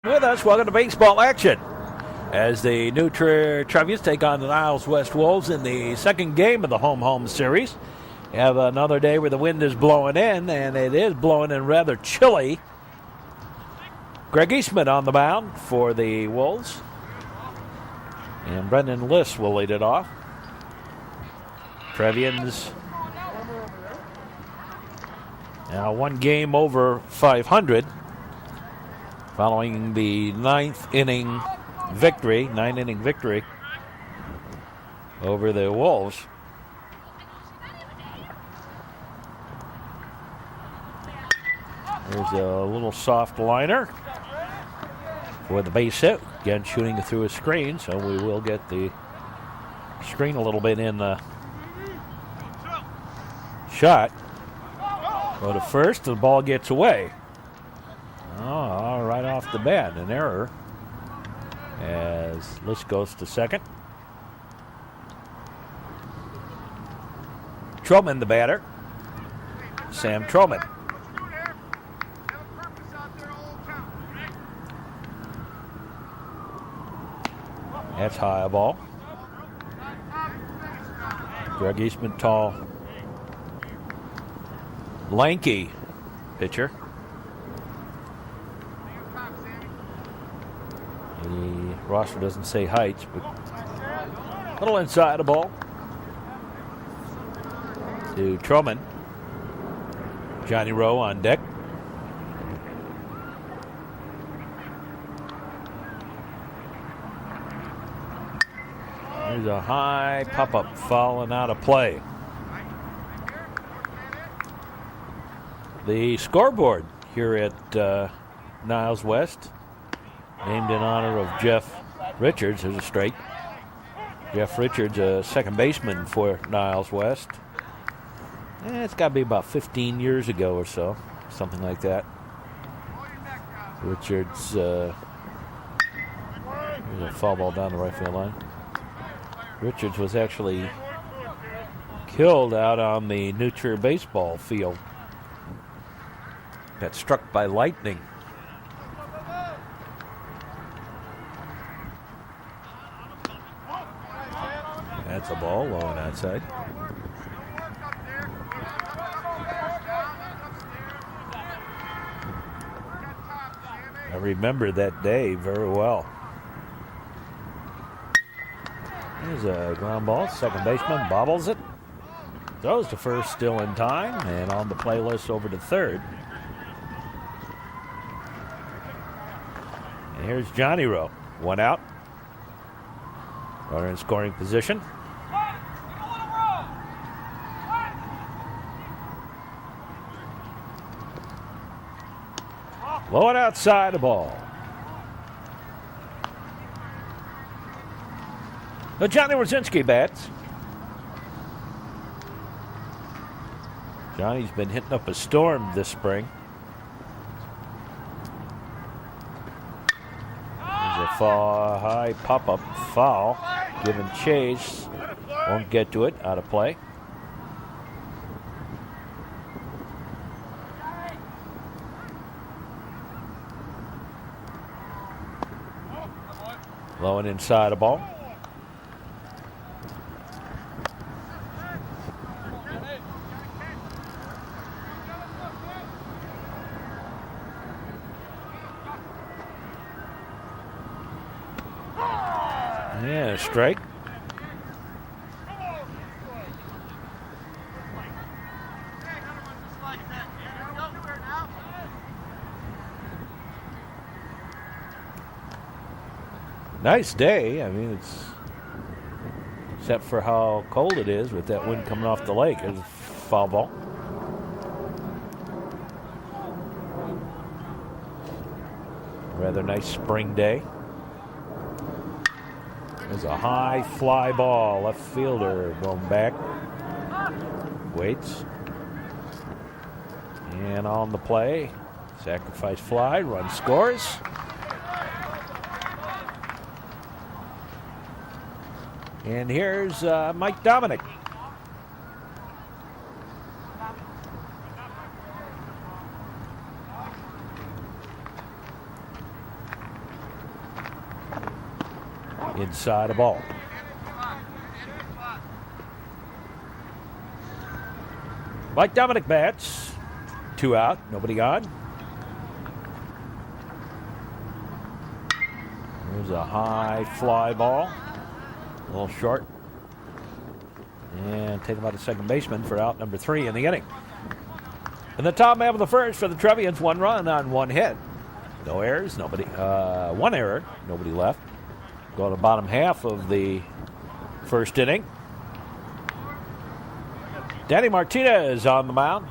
With us, welcome to baseball action as the new Trier Trevians take on the Niles West Wolves in the second game of the home series. We have another day where the wind is blowing in, and it is blowing in rather chilly. Greg Eastman on the mound for the Wolves, and Brendan Liss will lead it off. Trevians now one game over 500 following the nine-inning victory over the Wolves. There's a little soft liner for the base hit. Again, shooting through a screen, so we will get the screen a little bit in the shot. Go to first, the ball gets away. Oh, right off the bat, an error as Liss goes to second. Troman, the batter. Sam Troman. That's high ball. Greg Eastman, tall, lanky pitcher. The roster doesn't say heights, but a little inside the ball to Troman. Johnny Rowe on deck. There's a high pop-up falling out of play. The scoreboard here at Niles West, named in honor of Jeff Richards. There's a strike. Jeff Richards, a second baseman for Niles West. It's got to be about 15 years ago or so, something like that. Richards, there's a foul ball down the right field line. Richards was actually killed out on the New Trier baseball field. Got struck by lightning. That's a ball low on that side. I remember that day very well. There's a ground ball. Second baseman bobbles it. Throws to first, still in time, and on the play list over to third. And here's Johnny Rowe. One out. Runner in scoring position. Low and outside the ball. But Johnny Rosinski bats. Johnny's been hitting up a storm this spring. There's a high pop-up foul. Given chase. Won't get to it. Out of play. Low and inside a ball. Yeah, strike. Nice day. I mean, it's except for how cold it is with that wind coming off the lake. It's a foul ball. Rather nice spring day. There's a high fly ball. Left fielder going back. Waits. And on the play. Sacrifice fly. Run scores. And here's Mike Dominic. inside a ball. Mike Dominic bats. 2 out, nobody on. There's a high fly ball. A little short. And taken by the second baseman for out number 3 in the inning. In the top half of the first for the Trevians, 1 run on 1 hit. No errors, nobody. 1 error, nobody left. Go to the bottom half of the first inning. Danny Martinez on the mound.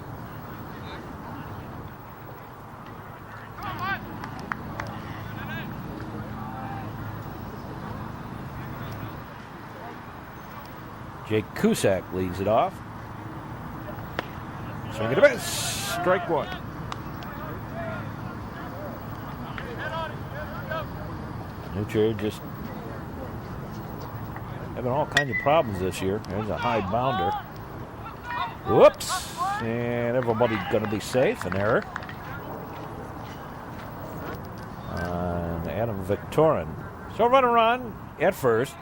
Jake Cusack leads it off. Swing and a miss. Strike 1. Trier just having all kinds of problems this year. There's a high bounder. Whoops. And everybody's going to be safe. An error on Adam Victorin. So runner on at first.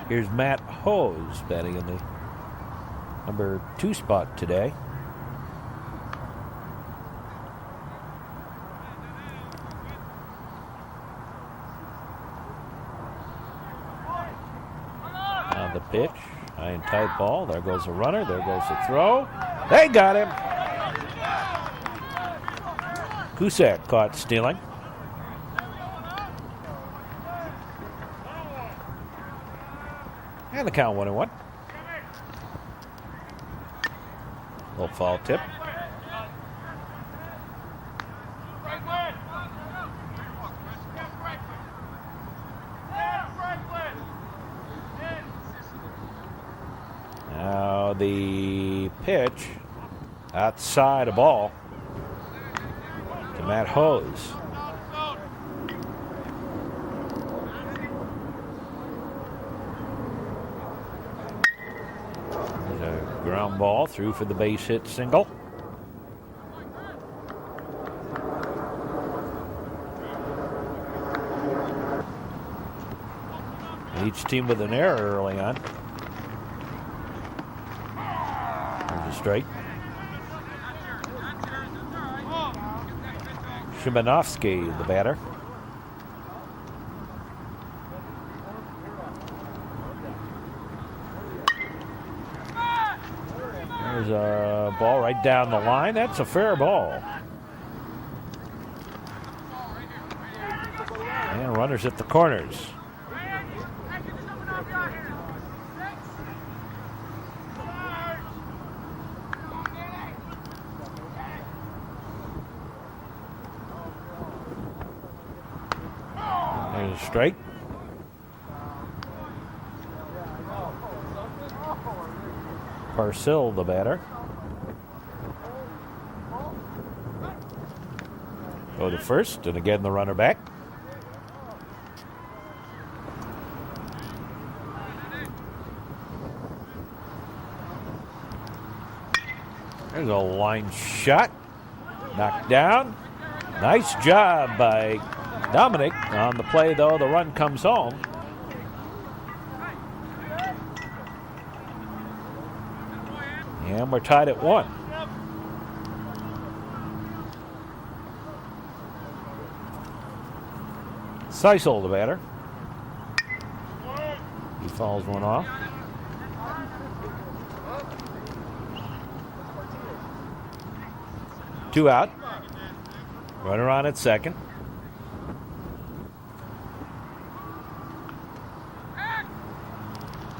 Here's Matt Hose batting in the number 2 spot today. On the pitch, high and tight ball. There goes the runner. There goes the throw. They got him. Cusack caught stealing. And the count 1-1. Little foul tip. Now the pitch outside a ball to Matt Hose. Ground ball through for the base hit single. Each team with an error early on. There's a strike. Szymanowski, the batter. There's a ball right down the line. That's a fair ball. And runners at the corners. There's a strike. Parcell, the batter. Go to first, and again the runner back. There's a line shot. Knocked down. Nice job by Dominic. On the play, though, the run comes home. And we're tied at 1. Seisel, the batter. He fouls one off. Two out. Runner on at second.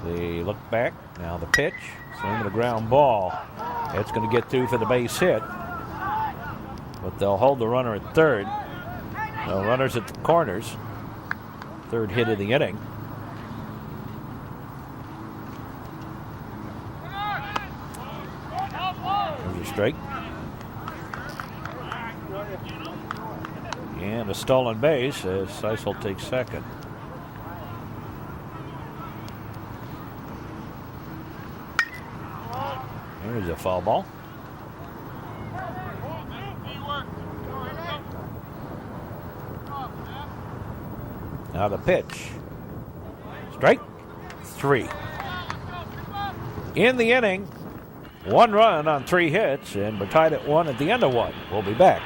They look back. Now the pitch. Swing of the ground ball. It's going to get through for the base hit. But they'll hold the runner at third. No runners at the corners. Third hit of the inning. There's a strike. And a stolen base as Seisel takes second. There's a foul ball. Now the pitch. Strike 3. In the inning, 1 run on 3 hits, and we're tied at 1 at the end of 1. We'll be back.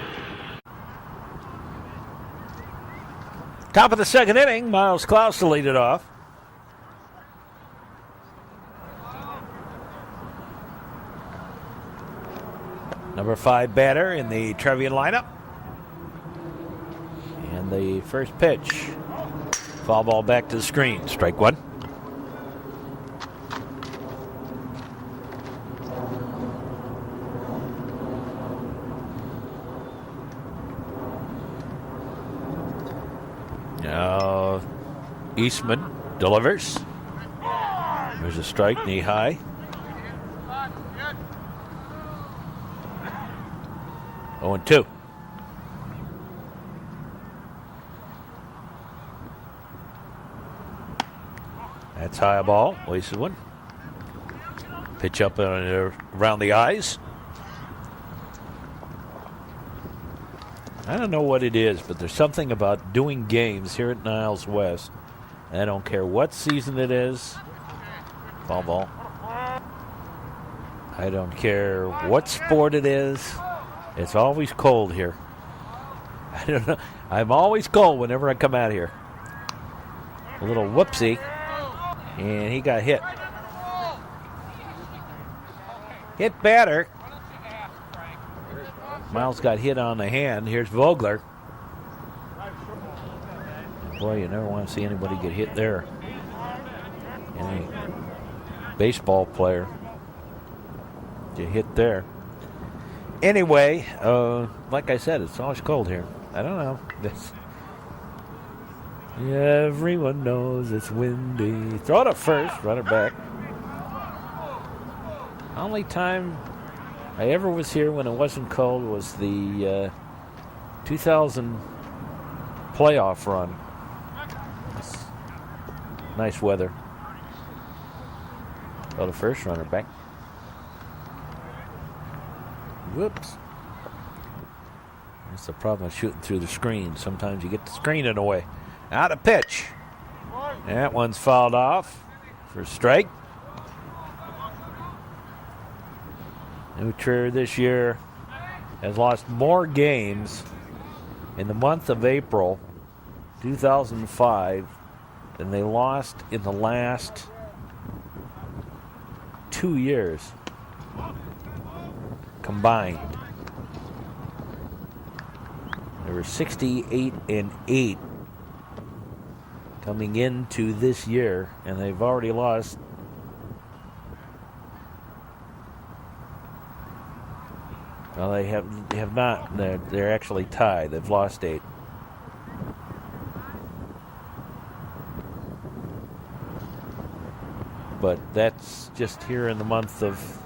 Top of the second inning, Miles Klaus to lead it off. Number 5 batter in the Trevian lineup. And the first pitch. Foul ball back to the screen. Strike 1. Now Eastman delivers. There's a strike, knee high. 0-2. That's high ball. Wasted one. Pitch up around the eyes. I don't know what it is, but there's something about doing games here at Niles West. I don't care what season it is. Foul ball. I don't care what sport it is. It's always cold here. I don't know. I'm always cold whenever I come out here. A little whoopsie. And he got hit. Hit batter. Miles got hit on the hand. Here's Vogler. Boy, you never want to see anybody get hit there. Any baseball player get hit there. Anyway, like I said, it's always cold here. I don't know. Everyone knows it's windy. Throw it up first, run it back. Only time I ever was here when it wasn't cold was the 2000 playoff run. Nice weather. Throw the first, runner back. Whoops. That's the problem with shooting through the screen. Sometimes you get the screen in the way. Out of pitch. That one's fouled off for a strike. New Trier this year has lost more games in the month of April 2005 than they lost in the last 2 years combined. They were 68-8 coming into this year, and they've already lost well, they have not. They're actually tied. They've lost 8. But that's just here in the month of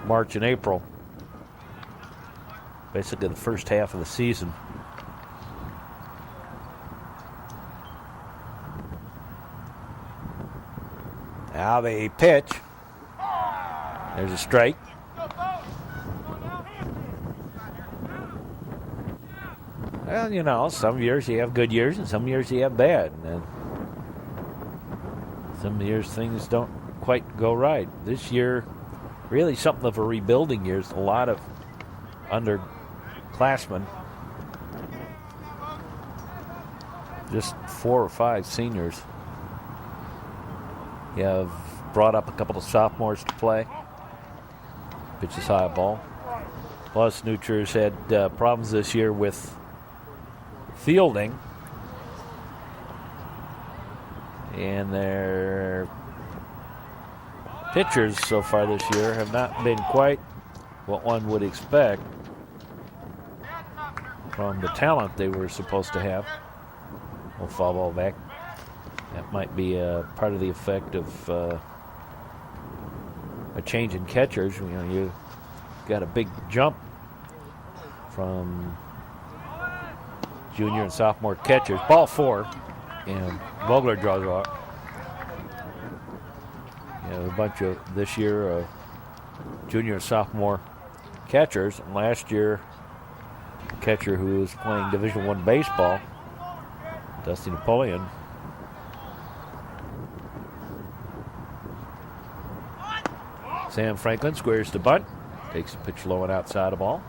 March and April. Basically the first half of the season. Now they pitch. There's a strike. Well, you know, some years you have good years and some years you have bad. And some years things don't quite go right. This year, really something of a rebuilding year. There's a lot of underclassmen. Just 4 or 5 seniors. You have brought up a couple of sophomores to play. Pitches high ball. Plus, New Trier's had problems this year with fielding. And their pitchers so far this year have not been quite what one would expect from the talent they were supposed to have. We'll foul ball back. That might be part of the effect of a change in catchers. You know, you got a big jump from junior and sophomore catchers. Ball 4, and Vogler draws off. You know, a bunch of this year junior and sophomore catchers. And last year, a catcher who was playing Division I baseball, Dusty Napoleon, Sam Franklin squares the bunt. Takes the pitch low and outside the ball.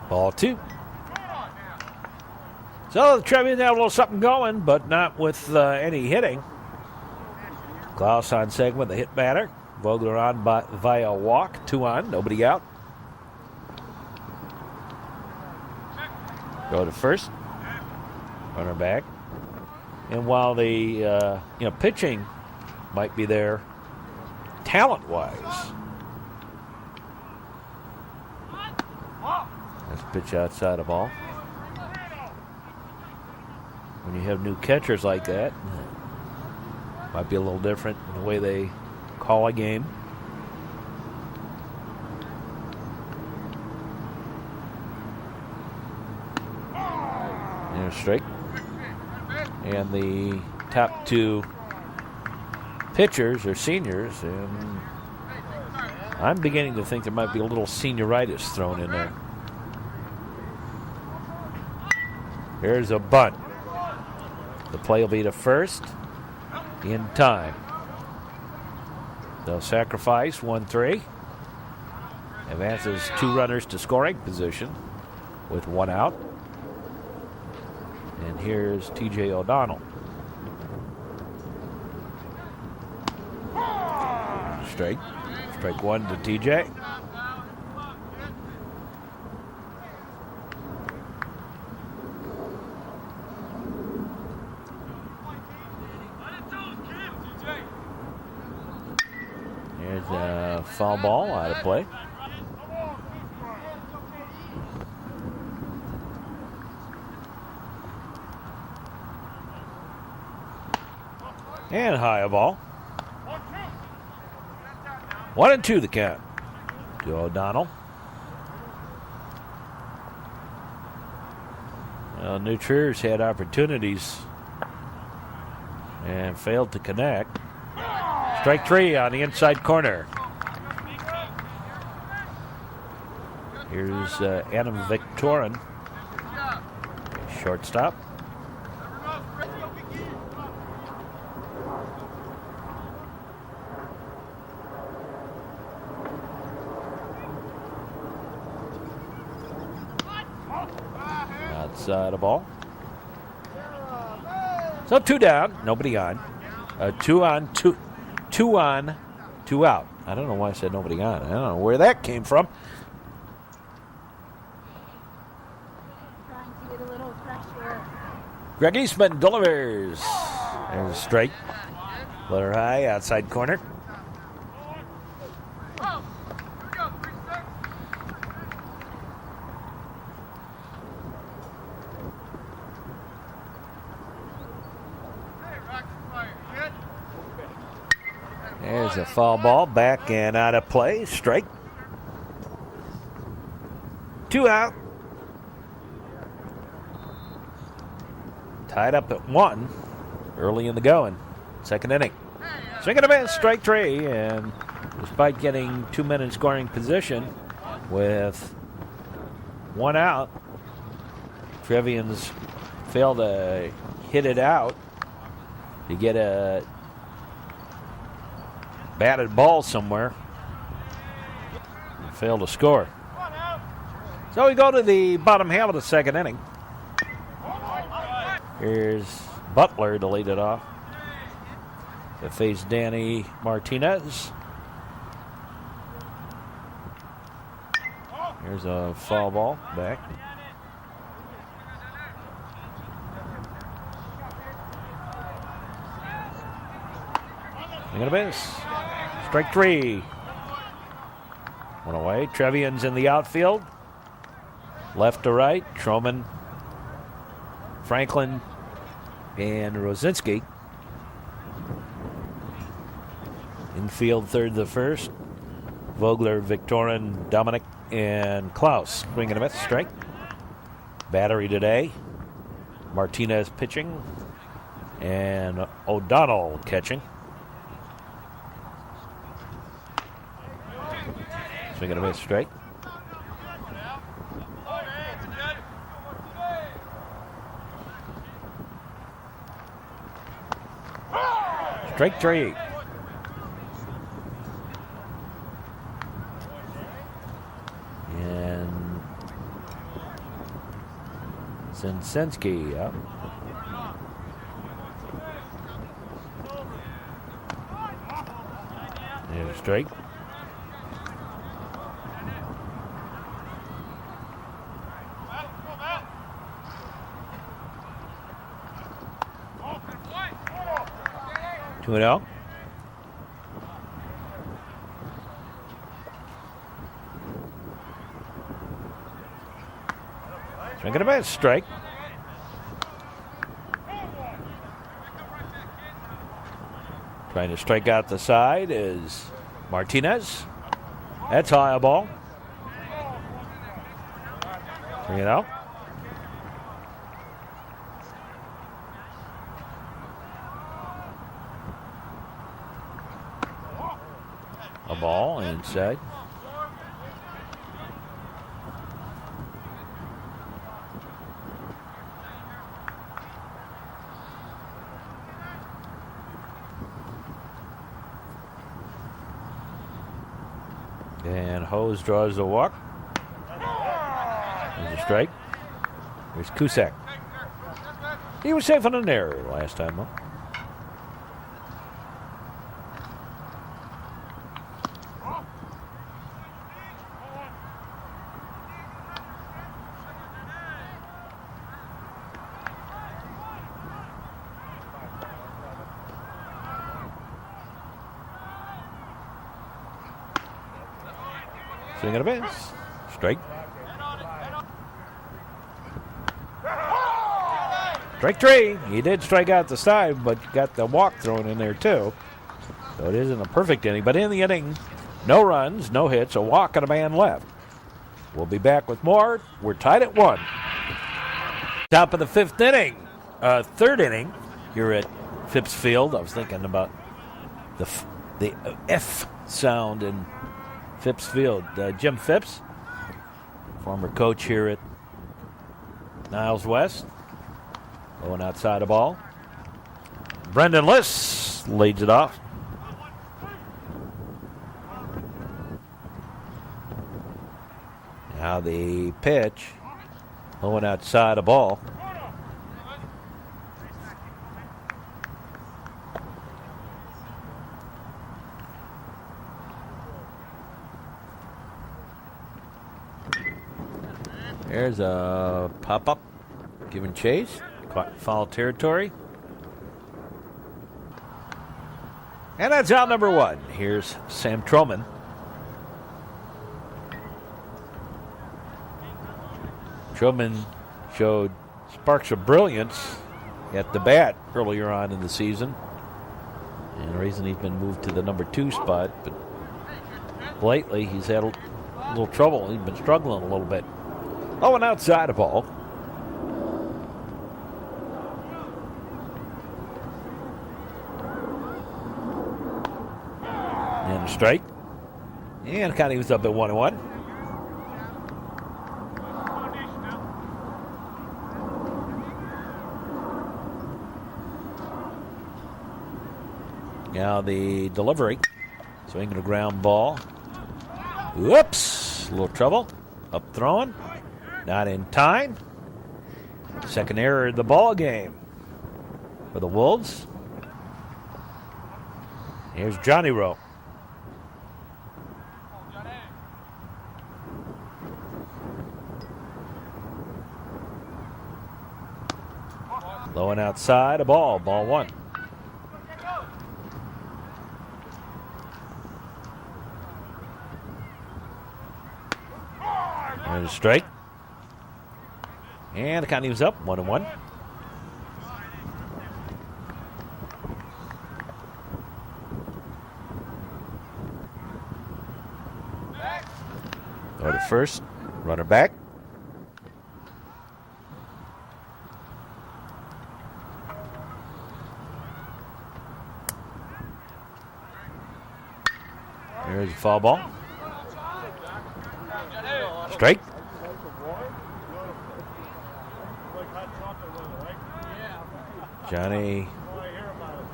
Ball 2. So the Trevians have a little something going, but not with any hitting. Klaus on second with a hit batter. Vogler on via walk. 2 on, nobody out. Go to first. Runner back. And while the pitching might be there talent-wise, that's a pitch outside the ball. When you have new catchers like that, might be a little different in the way they call a game. And a strike. And the top 2 pitchers are seniors, and I'm beginning to think there might be a little senioritis thrown in there. Here's a bunt. The play will be to first in time. They'll sacrifice 1-3. Advances 2 runners to scoring position with 1 out. And here's T.J. O'Donnell. Strike. Strike 1 to T.J. Here's a foul ball out of play. And high a ball. 1-2 the count to O'Donnell. Well, New Trier's had opportunities and failed to connect. Strike 3 on the inside corner. Here's Adam Victorin, shortstop. Outside the ball. So 2 down, nobody on. 2 on, 2 on, 2 out. I don't know why I said nobody on. I don't know where that came from. Trying to get a little pressure. Greg Eastman delivers. There's a strike. Letter high, outside corner. There's a foul ball, back and out of play. Strike. 2 out. Tied up at 1 early in the going. Second inning. Swing and a miss, strike 3. And despite getting 2 men in scoring position with 1 out, Trevians failed to hit it out to get a batted ball somewhere. Failed to score. So we go to the bottom half of the second inning. Here's Butler to lead it off. To face Danny Martinez. Here's a foul ball back. Swing and a miss. Strike 3. 1 away. Trevians in the outfield. Left to right. Troman, Franklin, and Rosinski. Infield third to first. Vogler, Victorin, Dominic, and Klaus. Swing and a miss. Strike. Battery today. Martinez pitching. And O'Donnell catching. Swing and a miss, strike. Strike 3. And Sinsinski up. There's a strike. Two and out. Swing and a miss. Strike. Trying to strike out the side is Martinez. That's high a ball. Bring it out. A ball inside. And Hose draws the walk. There's a strike. There's Cusack. He was safe on an error last time, huh? Swing and a miss. Strike. Strike 3. He did strike out the side, but got the walk thrown in there too. So it isn't a perfect inning. But in the inning, no runs, no hits, a walk, and a man left. We'll be back with more. We're tied at 1. Top of the 5th inning. Third inning here at Phipps Field. I was thinking about the F sound in Phipps Field. Jim Phipps, former coach here at Niles West, going outside the ball. Brendan Liss leads it off. Now the pitch, going outside the ball. There's a pop-up, giving chase, foul territory. And that's out number 1. Here's Sam Troman. Troman showed sparks of brilliance at the bat earlier on in the season. And the reason he's been moved to the number 2 spot, but lately he's had a little trouble. He's been struggling a little bit. Oh, and outside the ball. And a strike. And Connie was up at 1-1. Now the delivery. Swinging a ground ball. Whoops. A little trouble. Up throwing. Not in time. Second error of the ball game for the Wolves. Here's Johnny Rowe. Low and outside, a ball. Ball 1. There's a strike. And the count was up, 1-1. Go to first, runner back. There's a foul ball. Strike. Johnny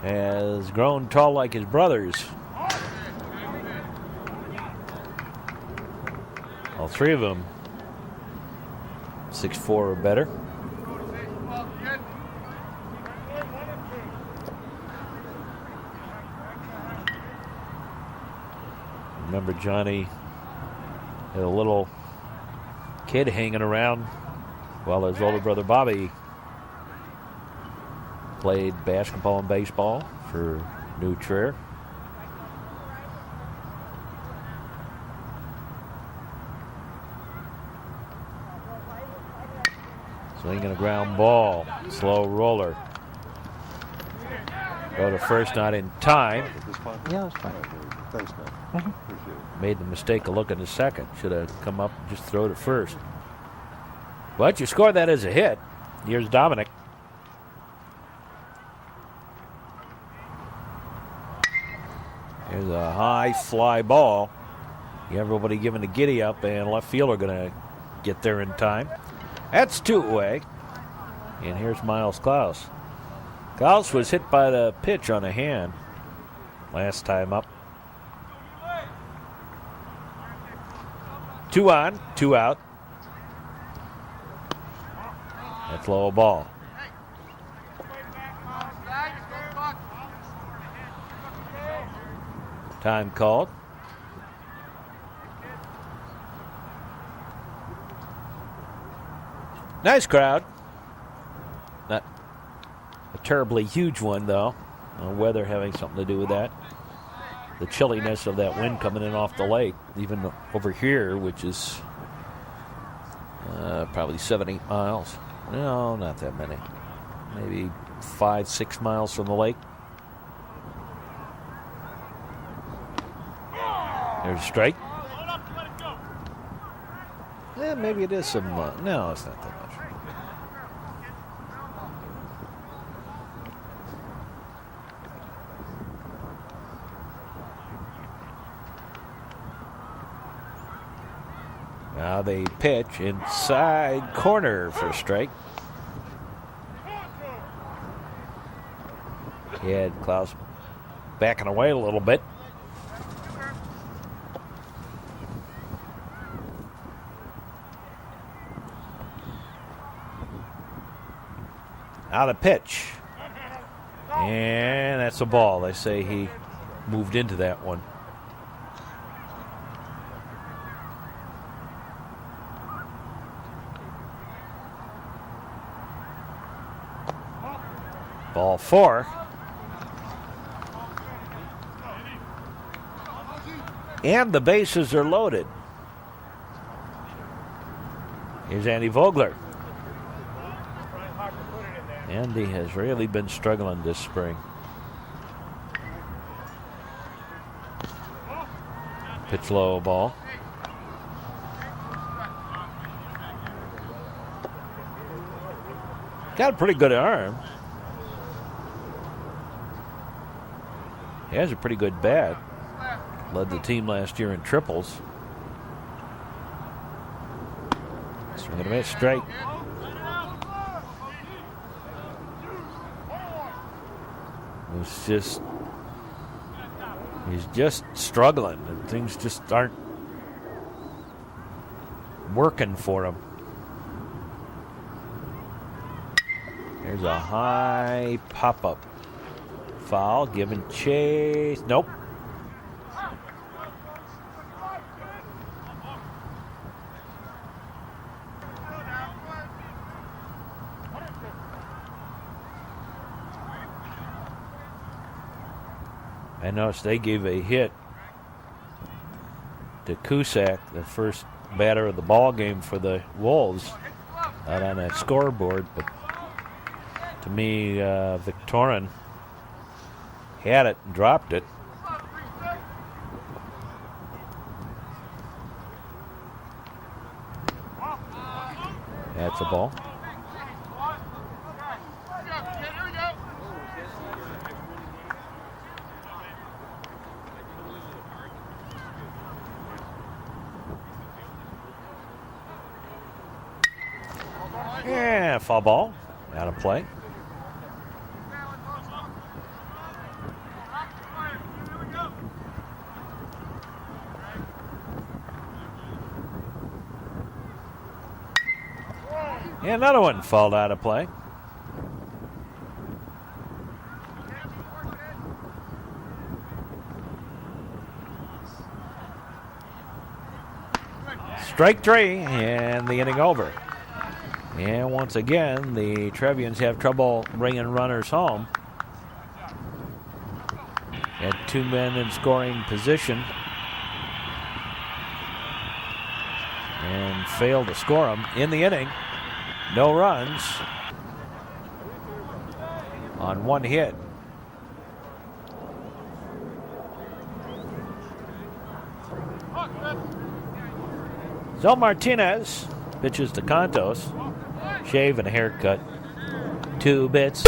has grown tall like his brothers. All three of them 6'4" or better. Remember, Johnny had a little kid hanging around while his older brother Bobby played basketball and baseball for New Trier. Swinging a ground ball. Slow roller. Go to first, not in time. Yeah, that's fine. Thanks, man. Appreciate it. Made the mistake of looking to second. Should have come up and just throw to first. But you score that as a hit. Here's Dominic. Here's a high fly ball. Everybody giving a giddy up, and left fielder going to get there in time. That's two away. And here's Miles Klaus. Klaus was hit by the pitch on a hand last time up. 2 on, 2 out. That's low ball. Time called. Nice crowd. Not a terribly huge one, though. Weather having something to do with that. The chilliness of that wind coming in off the lake, even over here, which is probably 7-8 miles. No, not that many. Maybe 5-6 miles from the lake. There's a strike. Yeah, maybe it is some. No, it's not that much. Now they pitch inside corner for a strike. He had Klaus backing away a little bit. Now the pitch. And that's a ball. They say he moved into that one. Ball 4. And the bases are loaded. Here's Andy Vogler. Andy has really been struggling this spring. Pitch low ball. Got a pretty good arm. He has a pretty good bat. Led the team last year in triples. Swing and a miss, strike. He's just struggling, and things just aren't working for him. There's a high pop-up. Foul, giving chase. Nope. I noticed they gave a hit to Cusack, the first batter of the ball game for the Wolves, out on that scoreboard. But to me, Victorin had it and dropped it. That's a ball. Yeah, foul ball. Out of play. And another one fouled out of play. Strike 3, and the inning over. And once again, the Trevians have trouble bringing runners home. Had 2 men in scoring position and failed to score them in the inning. No runs on 1 hit. Zell Martinez pitches to Contos. Shave and a haircut. 2 bits.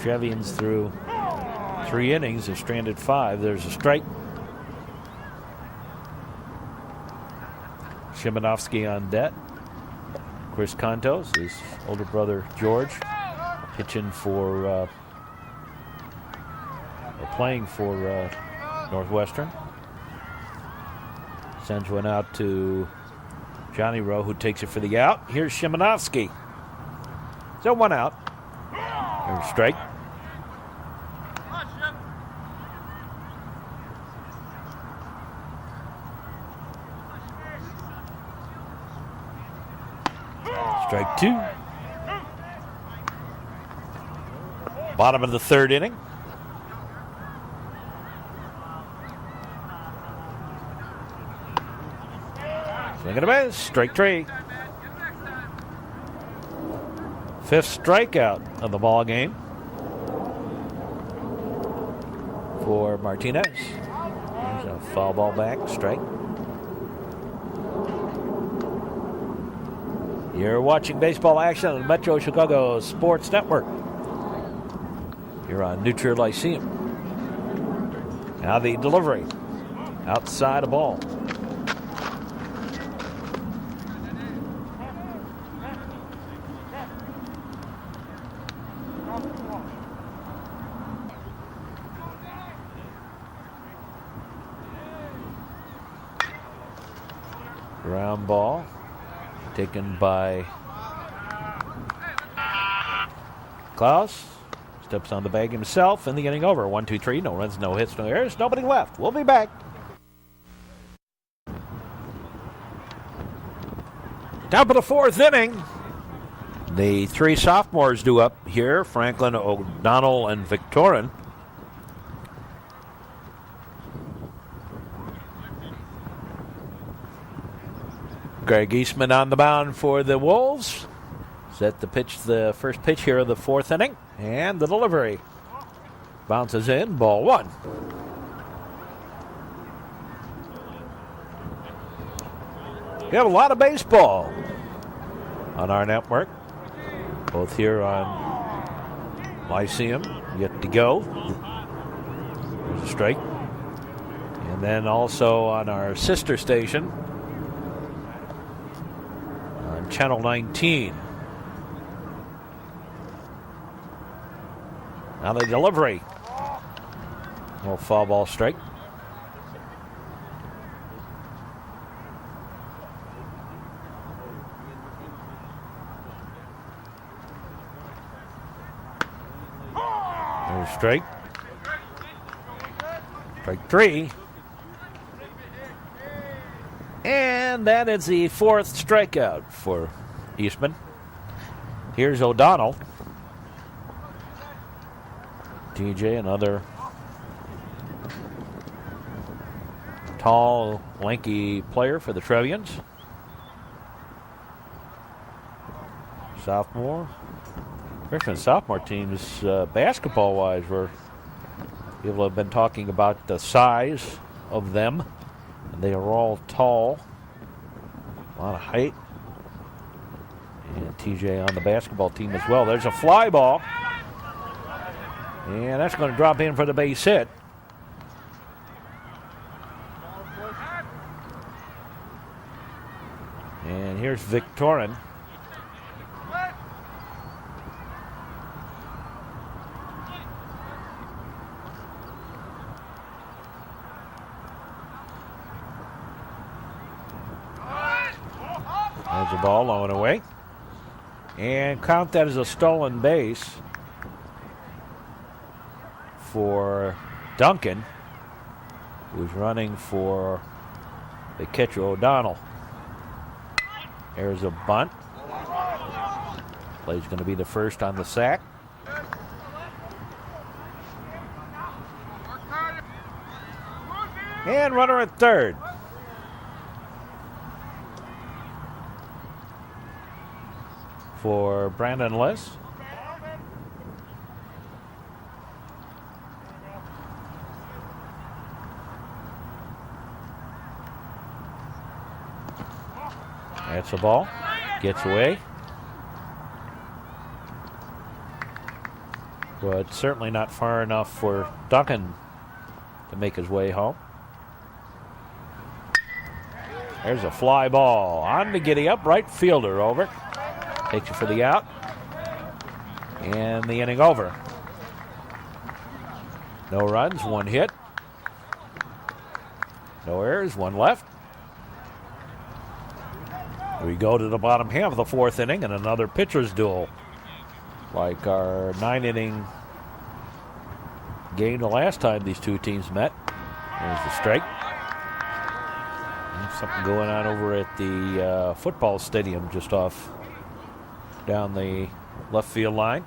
Trevians through 3 innings have stranded 5. There's a strike. Shimanovsky on deck. Chris Contos, his older brother George, pitching for or playing for Northwestern. Sends one out to Johnny Rowe, who takes it for the out. Here's Shimanovsky. So 1 out. There's a strike. Strike 2. Bottom of the 3rd inning. Swing and a miss. Strike 3. 5th strikeout of the ball game for Martinez. There's a foul ball back. Strike. You're watching baseball action on the Metro Chicago Sports Network. You're on New Trier Lyceum. Now the delivery. Outside the ball. Ground ball. Taken by Klaus. Steps on the bag himself, and the inning over. 1, 2, 3. No runs, no hits, no errors. Nobody left. We'll be back. Top of the 4th inning. The 3 sophomores due up here. Franklin, O'Donnell, and Victorin. Greg Eastman on the mound for the Wolves. Set to pitch the first pitch here of the 4th inning. And the delivery. Bounces in, ball 1. We have a lot of baseball on our network. Both here on Lyceum, yet to go. There's a strike. And then also on our sister station, Channel 19. Now the delivery. Little foul ball strike. There's a strike. Strike 3. And that is the 4th strikeout for Eastman. Here's O'Donnell. TJ, another tall, lanky player for the Trevians. Sophomore. Freshman sophomore teams, basketball-wise, people have been talking about the size of them. They are all tall, a lot of height. And TJ on the basketball team as well. There's a fly ball. And that's going to drop in for the base hit. And here's Victorin. There's the ball low and away. And count that as a stolen base for Duncan, who's running for the catcher O'Donnell. There's a bunt. Play's going to be the first on the sack. And runner at third. For Brandon Liss. That's the ball. Gets away. But certainly not far enough for Duncan to make his way home. There's a fly ball on the giddy up. Right fielder over. Takes it for the out. And the inning over. No runs, one hit. No errors, one left. We go to the bottom half of the fourth inning and another pitcher's duel. Like our 9-inning game the last time these two teams met. There's the strike. There's something going on over at the football stadium just off down the left field line.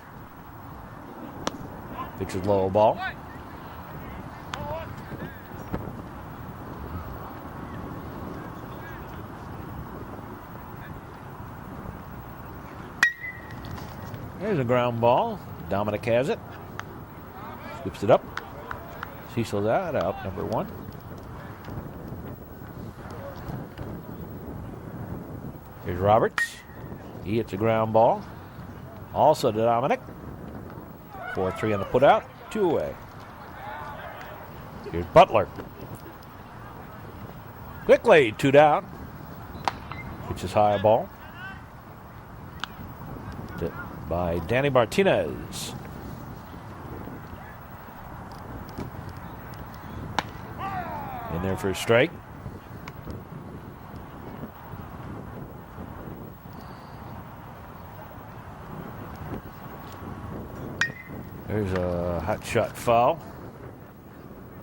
Pitch is low ball. There's a ground ball. Dominic has it. Scoops it up. Cecil's out number one. Here's Roberts. He hits a ground ball. Also to Dominic. 4-3 on the putout. 2 away. Here's Butler. Quickly, 2 down. Which is high ball. By Danny Martinez. In there for a strike. There's a hot shot foul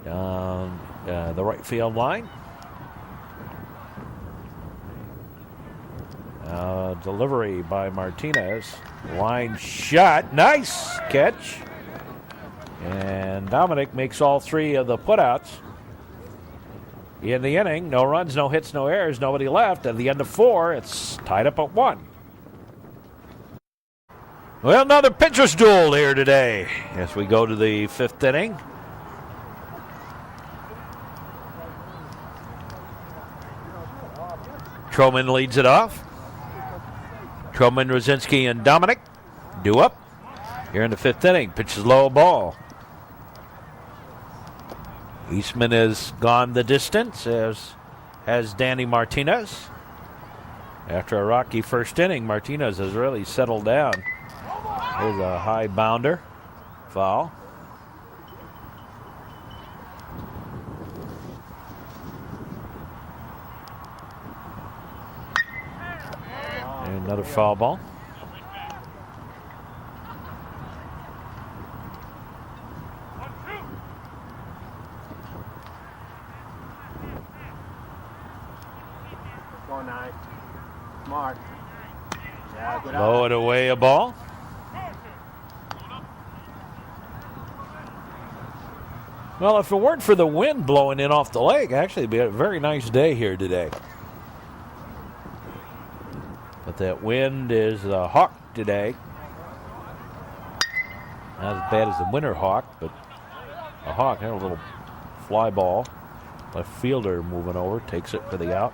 down the right field line. Delivery by Martinez. Line shot. Nice catch. And Dominic makes all 3 of the putouts in the inning. No runs, no hits, no errors, nobody left. At the end of 4, it's tied up at 1. Well, another pitcher's duel here today as we go to the 5th inning. Troman leads it off. Troman, Rosinski, and Dominic due up here in the 5th inning. Pitches low ball. Eastman has gone the distance, as has Danny Martinez. After a rocky first inning, Martinez has really settled down. There's a high bounder. Foul. And another foul ball. Smart. Yeah, good. Low and away a ball. Well, if it weren't for the wind blowing in off the lake, actually it'd be a very nice day here today. But that wind is a hawk today. Not as bad as the winter hawk, but a hawk. Had a little fly ball. Left fielder moving over, takes it for the out.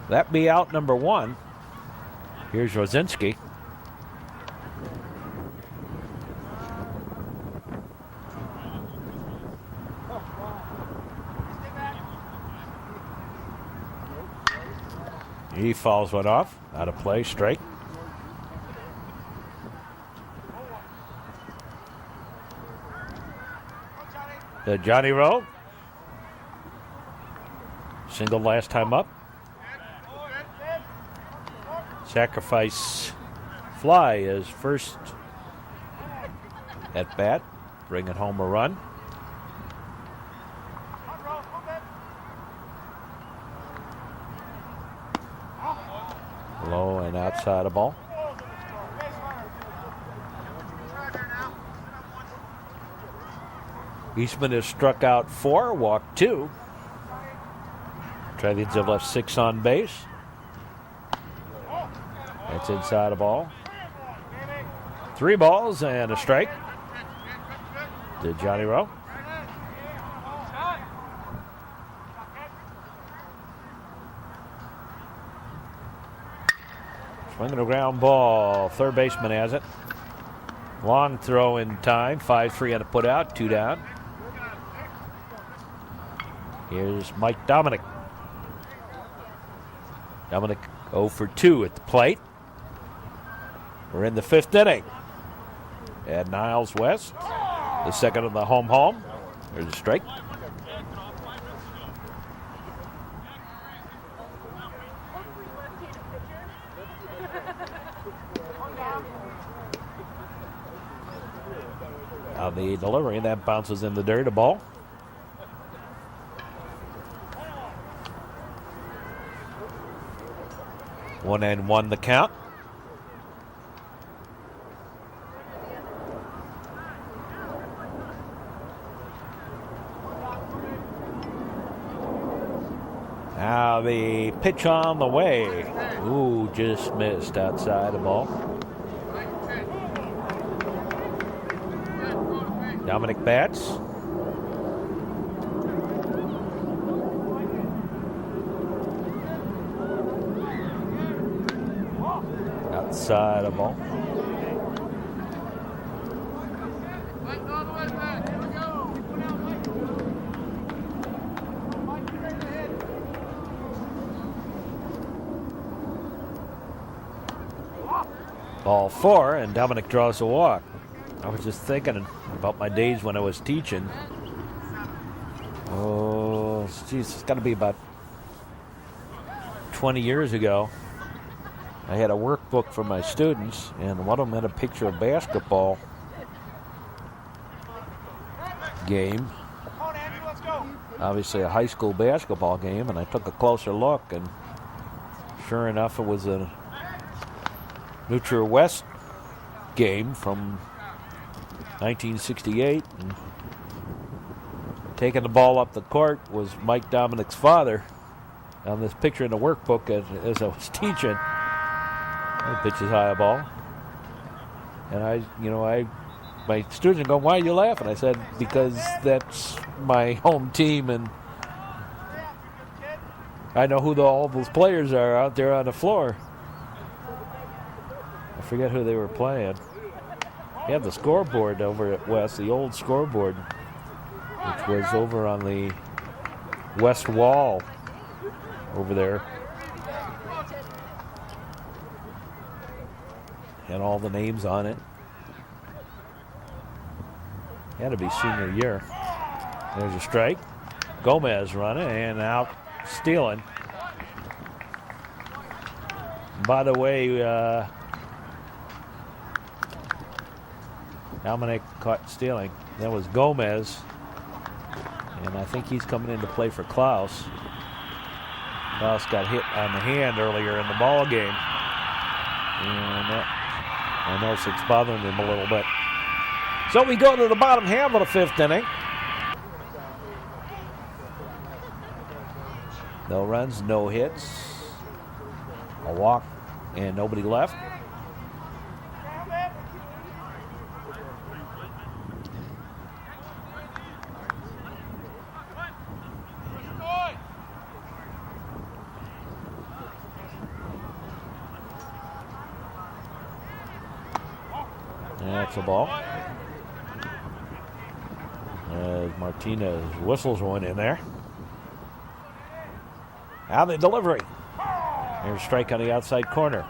That be out number 1. Here's Rosinski. He fouls one off. Out of play, straight. The Johnny Rowe. Single last time up. Sacrifice fly is first at bat, bringing home a run. Low and outside a ball. Eastman has struck out 4, walked 2. Trevians have left 6 on base. That's inside a ball. 3 balls and a strike to Johnny Rowe. Swinging a ground ball. Third baseman has it. Long throw in time. 5-3 on a put out. 2 down. Here's Mike Dominic. Dominic 0 for 2 at the plate. We're in the 5th inning. At Niles West, the second of the home. There's a strike. On the delivery, that bounces in the dirt, a ball. One and one the count. Now the pitch on the way. Ooh, just missed outside the ball. Dominic bats. Outside the ball. Ball 4, and Dominic draws a walk. I was just thinking about my days when I was teaching. Oh, geez, it's got to be about 20 years ago. I had a workbook for my students, and one of them had a picture of a basketball game. Obviously a high school basketball game, and I took a closer look, and sure enough, it was a Trier West game from 1968, and taking the ball up the court was Mike Dominic's father on this picture in the workbook as I was teaching. He pitches high a ball, and my students go, "Why are you laughing?" I said, "Because that's my home team, and I know who all those players are out there on the floor." I forget who they were playing. He had the scoreboard over at West, the old scoreboard, which was over on the west wall over there. Had all the names on it. Had to be senior year. There's a strike. Gomez running and out stealing. By the way, Dominic caught stealing. That was Gomez. And I think he's coming in to play for Klaus. Klaus got hit on the hand earlier in the ball game. And I know it's bothering him a little bit. So we go to the bottom half of the 5th inning. No runs, no hits. A walk and nobody left. That's a ball. As Martinez whistles one in there. Now the delivery. There's a strike on the outside corner.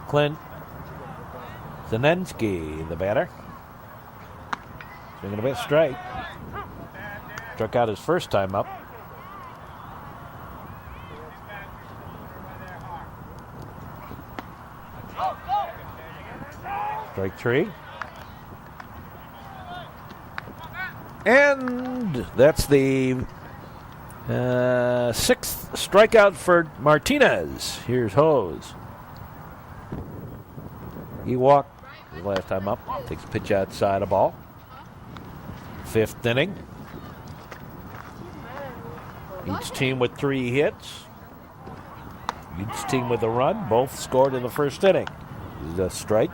Clint Zanensky, the batter. Swinging a bit straight. Struck out his first time up. Strike three. And that's the sixth strikeout for Martinez. Here's Hose. He walked his last time up. Takes a pitch outside a ball. Fifth inning. Each team with 3 hits. Each team with a run. Both scored in the first inning. This is a strike.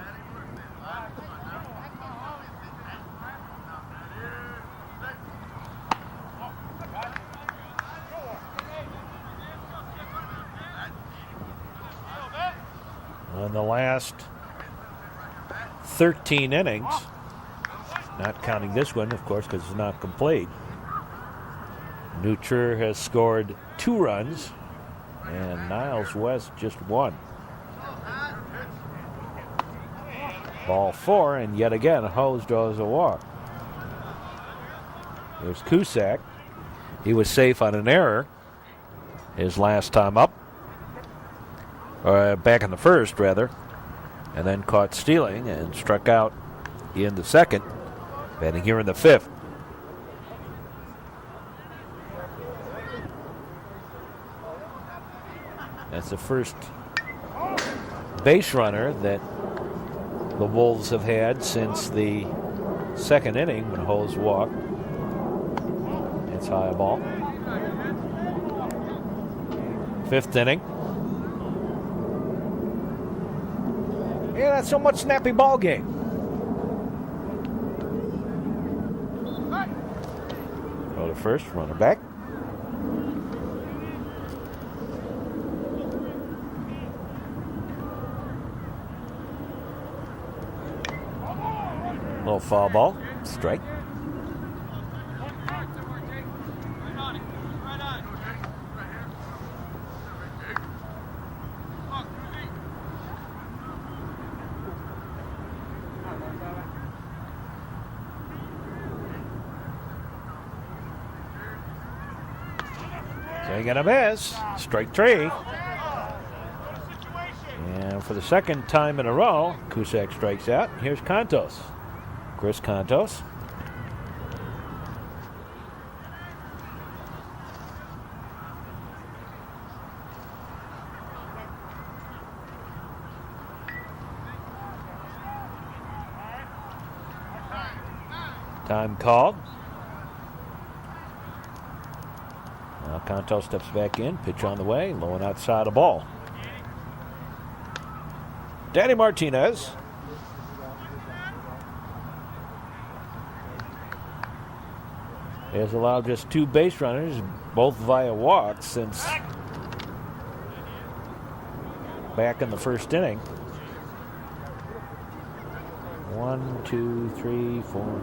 In the last 13 innings, not counting this one, of course, because it's not complete, New Trier has scored 2 runs, and Niles West just 1. Ball 4, and yet again, Hose draws a walk. There's Cusack. He was safe on an error his last time up. Back in the first, rather, and then caught stealing and struck out in the second, batting here in the 5th. That's the first base runner that the Wolves have had since the second inning when Hose walked. It's high ball. 5th inning. Yeah, that's so much snappy ball game. Throw to first, runner back. Little foul ball, strike. Swing and a miss. Strike 3. And for the second time in a row, Cusack strikes out. Here's Contos. Chris Contos. Time called. Now Contos steps back in, pitch on the way, low and outside a ball. Danny Martinez. He has allowed just 2 base runners, both via walks, since back in the first inning. 1, 2, 3, 4.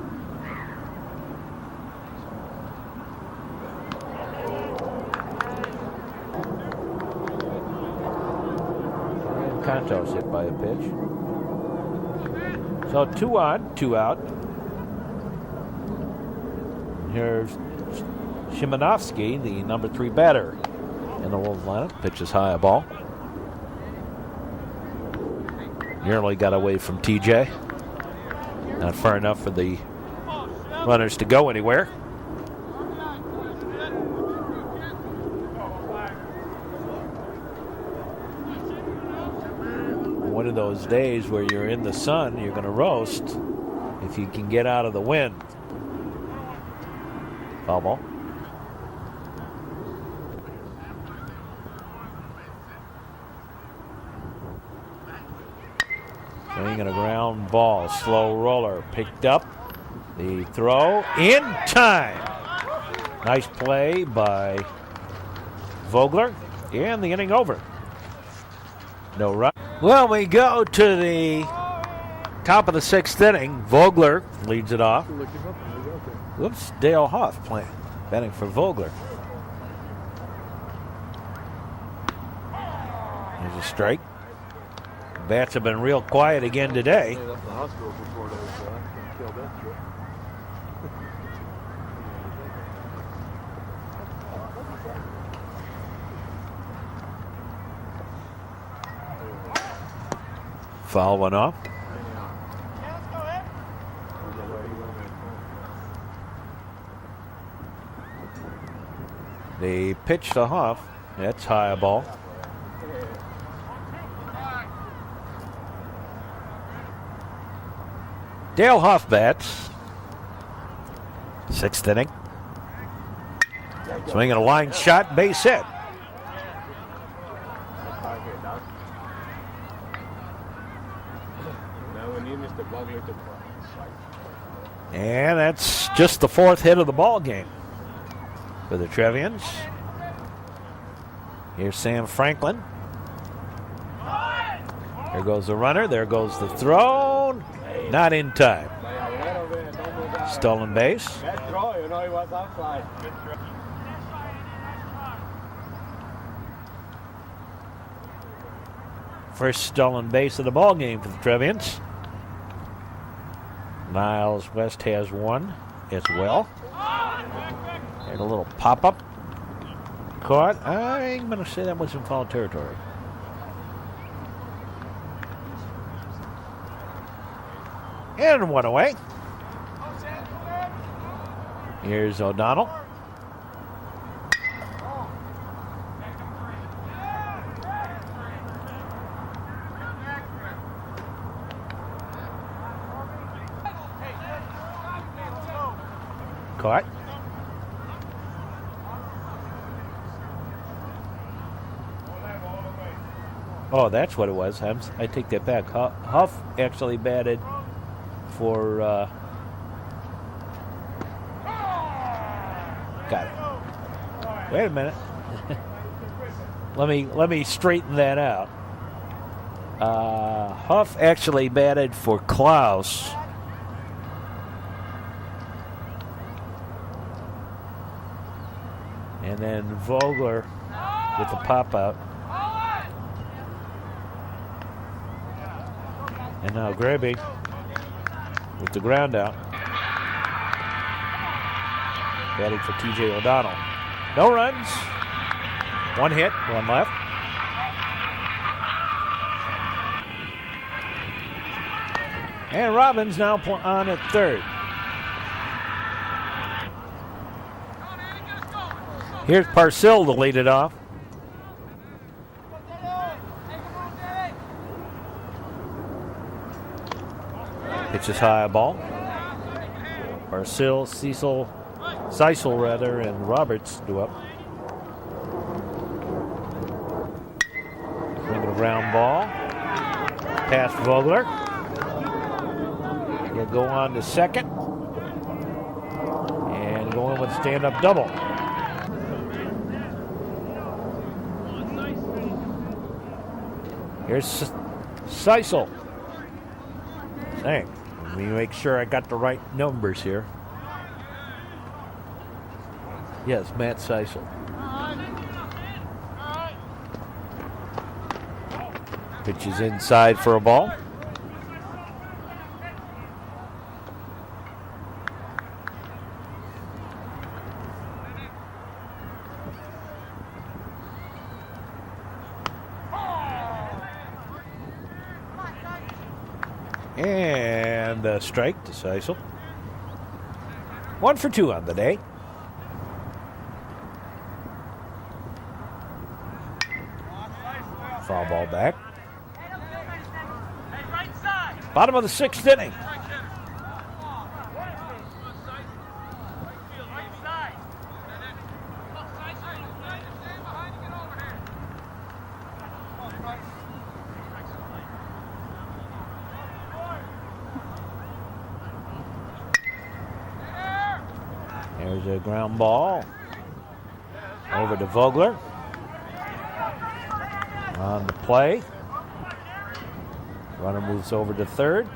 Contos hit by a pitch. So 2 on, 2 out. Here's Shimanovsky, the number 3 batter in the Wolves lineup. Pitches high a ball. Nearly got away from TJ. Not far enough for the runners to go anywhere. One of those days where you're in the sun, you're going to roast if you can get out of the wind. Foul ball. Swing and a ground ball. Slow roller. Picked up. The throw in time. Nice play by Vogler. And the inning over. No run. Well, we go to the top of the 6th inning. Vogler leads it off. Whoops, Dale Hoff playing, batting for Vogler. Here's a strike. Bats have been real quiet again today. They left the hospital for 4 days, so I killed that trip. Foul went off. They pitch to Huff. That's high ball. Dale Huff bats. 6th inning. Swinging a line shot, base hit. And that's just the 4th hit of the ball game for the Trevians. Here's Sam Franklin. There goes the runner. There goes the throw. Not in time. Stolen base. Good throw, you know he was outside. Good throw. First stolen base of the ball game for the Trevians. Niles West has one as well. And a little pop-up. Caught. I'm going to say that was in foul territory. And one away. Here's O'Donnell. Caught. Oh, that's what it was. I take that back. Huff actually batted for got it. Wait a minute. let me straighten that out. Huff actually batted for Klaus. And then Vogler with the pop out. And now Grabby with the ground out. Batting for TJ O'Donnell. No runs. One hit, one left. And Robbins now on at third. Here's Parsill to lead it off. Pitches high ball. Parsill, Seisel rather, and Roberts do up. Swinging a ground ball. Past Vogler. He'll go on to second. And go in with a stand-up double. Here's Seisel. Dang. Let me make sure I got the right numbers here. Yes, Matt Seisel. Pitches inside for a ball. And a strike to Seisel. 1 for 2 on the day. Foul ball back. Bottom of the 6th inning. There's a ground ball over to Vogler. On the play. Runner moves over to third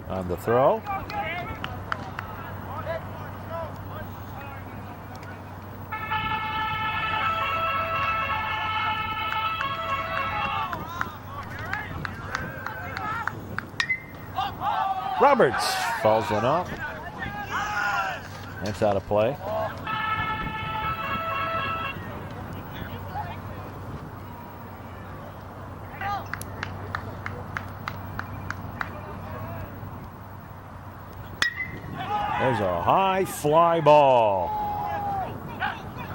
on the throw. Roberts falls one off. That's out of play. There's a high fly ball.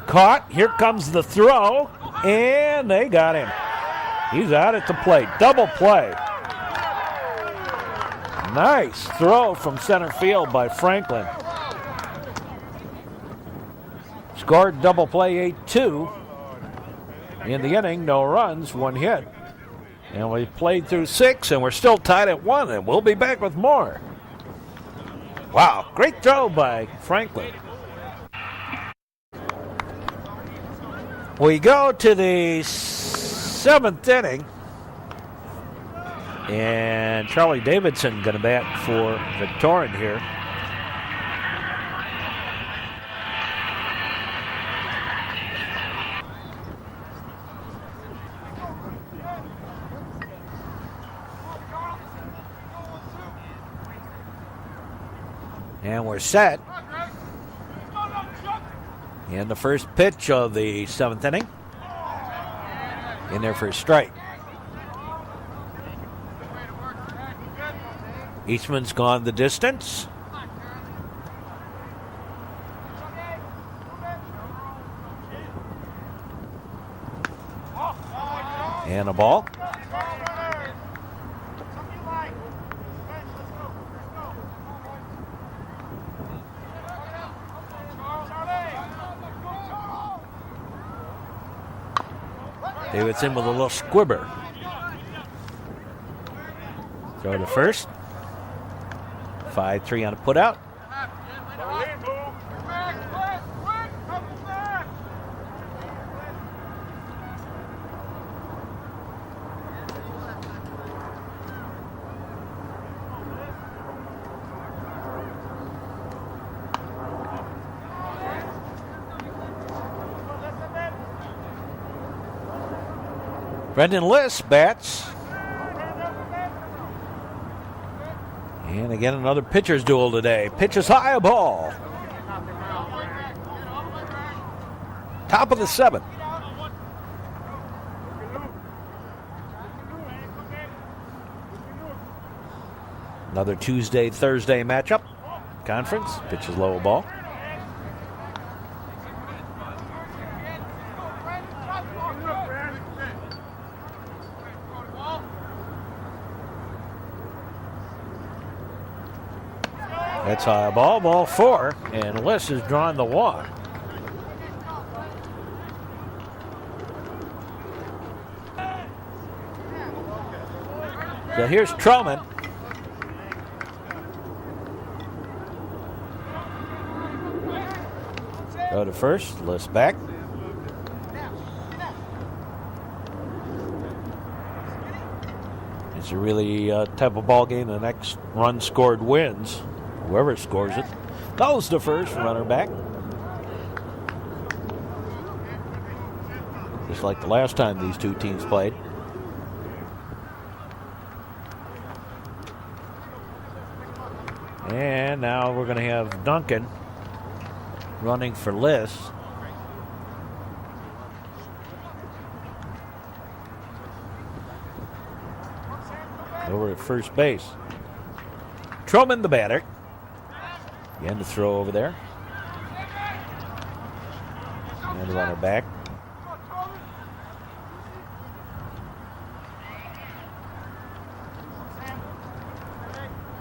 Caught. Here comes the throw. And they got him. He's out at the plate. Double play. Nice throw from center field by Franklin. Scored double play 8-2. In the inning, no runs, 1 hit. And we played through 6, and we're still tied at 1, and we'll be back with more. Wow, great throw by Franklin. We go to the 7th inning. And Charlie Davidson going to bat for Victorian here. And we're set. And the first pitch of the 7th inning. In there for a strike. Eastman's gone the distance. And a ball. Davidson with a little squibber. Throw to first. 5-3 on a putout. Brendan Liss bats. And again, another pitcher's duel today. Pitches high, a ball. Top of the 7th. Another Tuesday, Thursday matchup. Conference. Pitches low, a ball. That's high ball, ball 4, and Liss has drawn the walk. So here's Truman. Go to first, Liss back. It's a really type of ball game. The next run scored wins. Whoever scores it goes to first, runner back. Just like the last time these two teams played. And now we're going to have Duncan running for Liss. Over at first base. Truman, the batter. Again, to throw over there. And the runner back.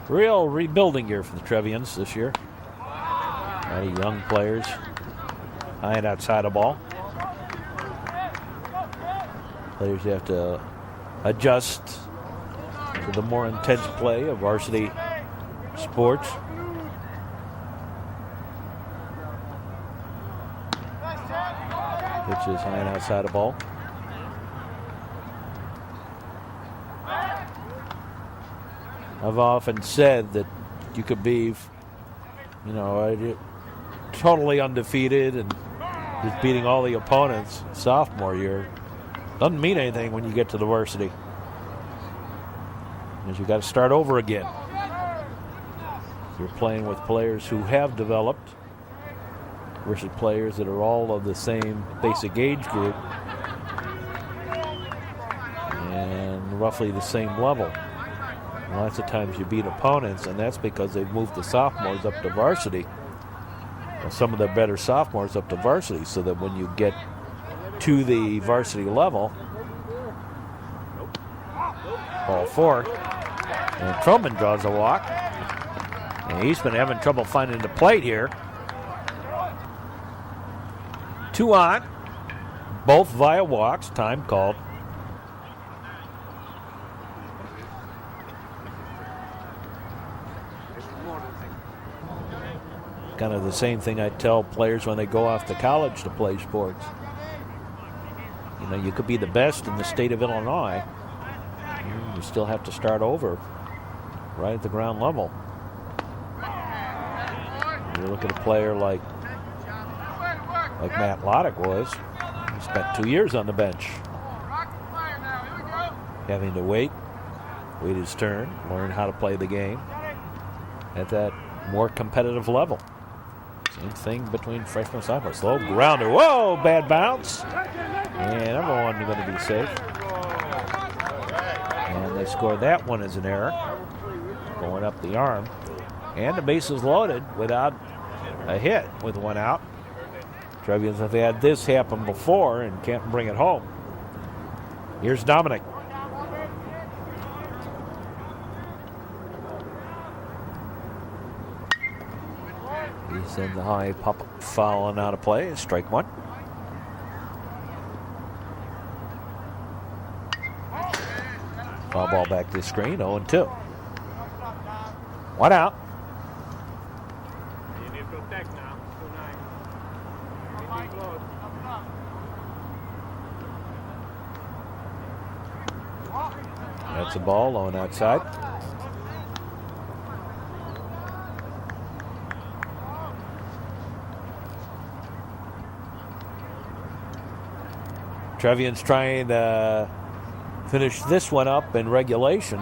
Real rebuilding year for the Trevians this year. A lot of young players. High and outside of ball. Players have to adjust to the more intense play of varsity sports. Pitches high and outside of ball. I've often said that you could be, totally undefeated and just beating all the opponents sophomore year. Doesn't mean anything when you get to the varsity, because you got to start over again. You're playing with players who have developed versus players that are all of the same basic age group and roughly the same level. And lots of times you beat opponents, and that's because they've moved the sophomores up to varsity. Well, some of the better sophomores up to varsity, so that when you get to the varsity level, ball 4, and Truman draws a walk. And he's been having trouble finding the plate here. 2 on, both via walks, time called. Kind of the same thing I tell players when they go off to college to play sports. You know, you could be the best in the state of Illinois. You still have to start over right at the ground level. You look at a player like Matt Loddick was. He spent 2 years on the bench, having to wait his turn, learn how to play the game at that more competitive level. Same thing between freshman and sophomore. Slow grounder. Whoa, bad bounce. And everyone going to be safe. And they scored that one as an error, going up the arm. And the bases loaded without a hit with 1 out. Trevians have had this happen before and can't bring it home. Here's Dominic. He's in the high pop-up foul and out of play. Strike 1. Foul ball back to the screen. 0-2. 1 out. You need to protect now. 2-9. That's a ball, low and outside. Trevians trying to finish this one up in regulation.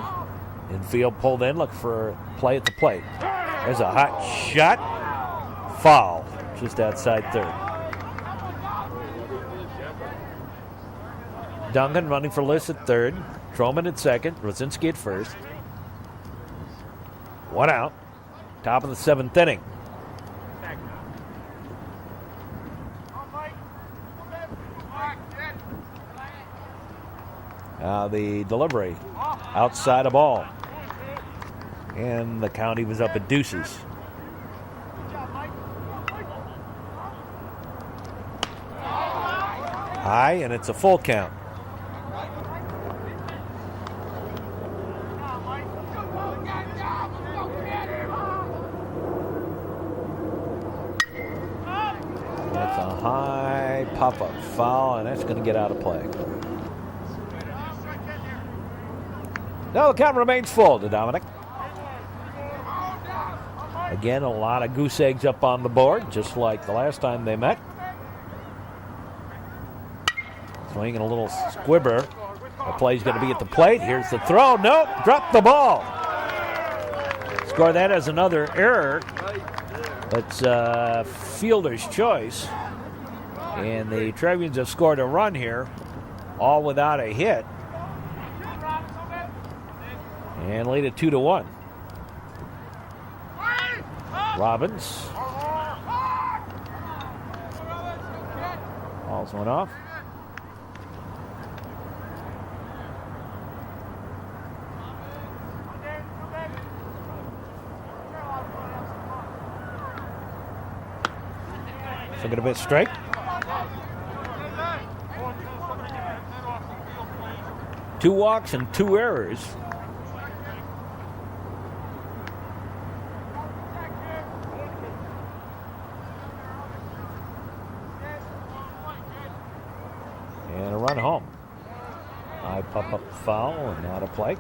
Infield pulled in, look for play at the plate. There's a hot shot. Foul, just outside third. Duncan running for Liss at third. Troman at second. Rosinski at first. 1 out. Top of the 7th inning. The delivery outside a ball. And the count was up at deuces. High, and it's a full count. That's a high pop-up foul, and that's going to get out of play. No, the count remains full to Dominic. Again, a lot of goose eggs up on the board, just like the last time they met. Swinging a little squibber. The play's going to be at the plate. Here's the throw. Nope, dropped the ball. Score that as another error. It's fielder's choice. And the Trevians have scored a run here, all without a hit. And lead it 2-1. Robbins. Balls went off. Looking a bit straight. Two walks and 2 errors. And a run home. High pop-up foul and out of play.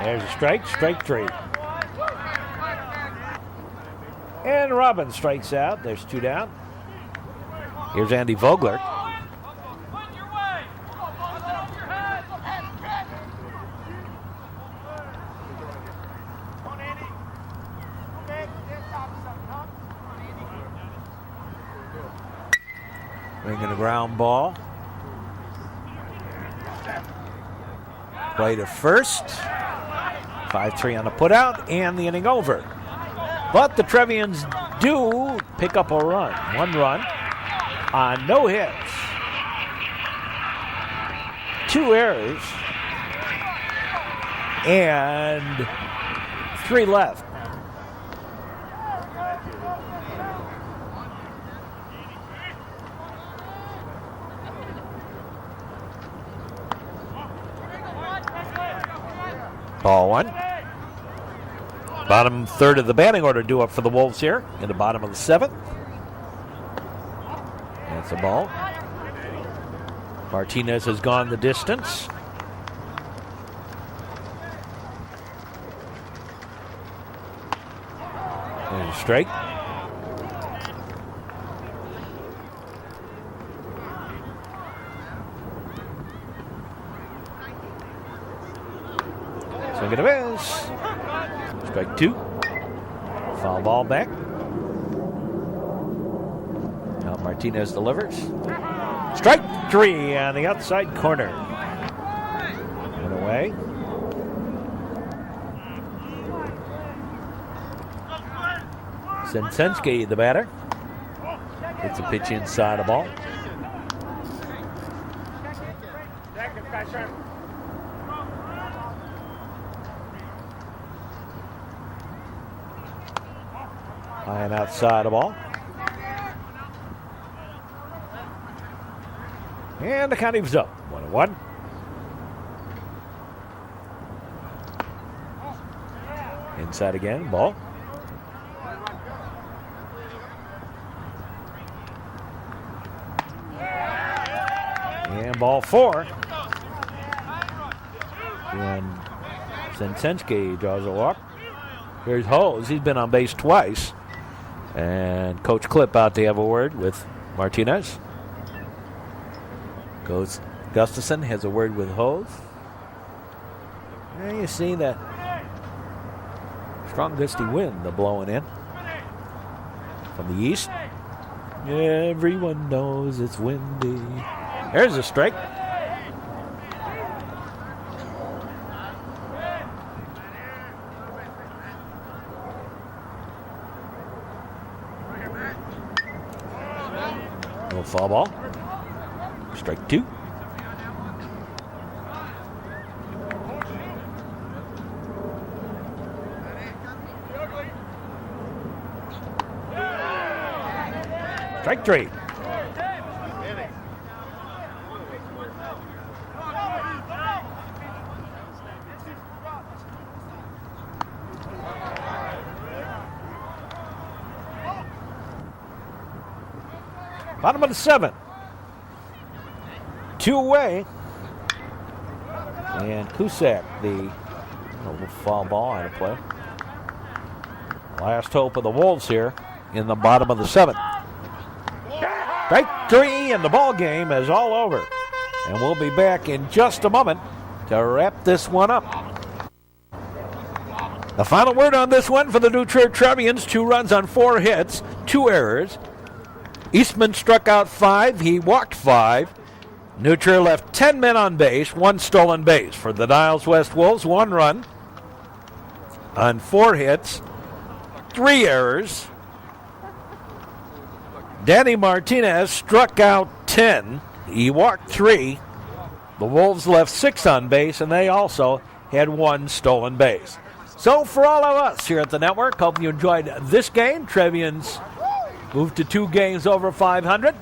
There's a strike, strike 3. And Robbins strikes out. There's 2 down. Here's Andy Vogler. Bringing a ground ball. Play to first. 5-3 on the putout, and the inning over. But the Trevians do pick up a run. 1 run on no hits. 2 errors. And 3 left. Ball 1. Bottom third of the batting order due up for the Wolves here in the bottom of the 7th. That's a ball. Martinez has gone the distance. There's a strike. Swing and a miss. Strike 2. Foul ball back. Now Martinez delivers. Strike 3 on the outside corner. One away. Sensensky, the batter. It's a pitch inside a ball. High and outside a ball. And the count evens up. 1-1. Inside again, ball. And ball 4. And Sensensky draws a walk. Here's Hose. He's been on base twice. And Coach Clip out to have a word with Martinez. Coach Gustafson has a word with Hose. And you see that strong gusty wind blowing in from the east. Everyone knows it's windy. There's a strike. No foul ball. Strike 2. Strike 3. Bottom of the 7th. 2 away. And Cusack, the foul ball out of play. Last hope of the Wolves here in the bottom of the 7th. Strike 3, and the ball game is all over. And we'll be back in just a moment to wrap this one up. The final word on this one for the new Trier Trevians. 2 runs on 4 hits, 2 errors. Eastman struck out 5. He walked 5. New Trier left 10 men on base, 1 stolen base. For the Niles West Wolves, 1 run on 4 hits, 3 errors. Danny Martinez struck out 10. He walked 3. The Wolves left 6 on base, and they also had 1 stolen base. So for all of us here at the network, hope you enjoyed this game. Trevians moved to 2 games over 500.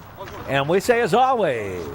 And we say, as always,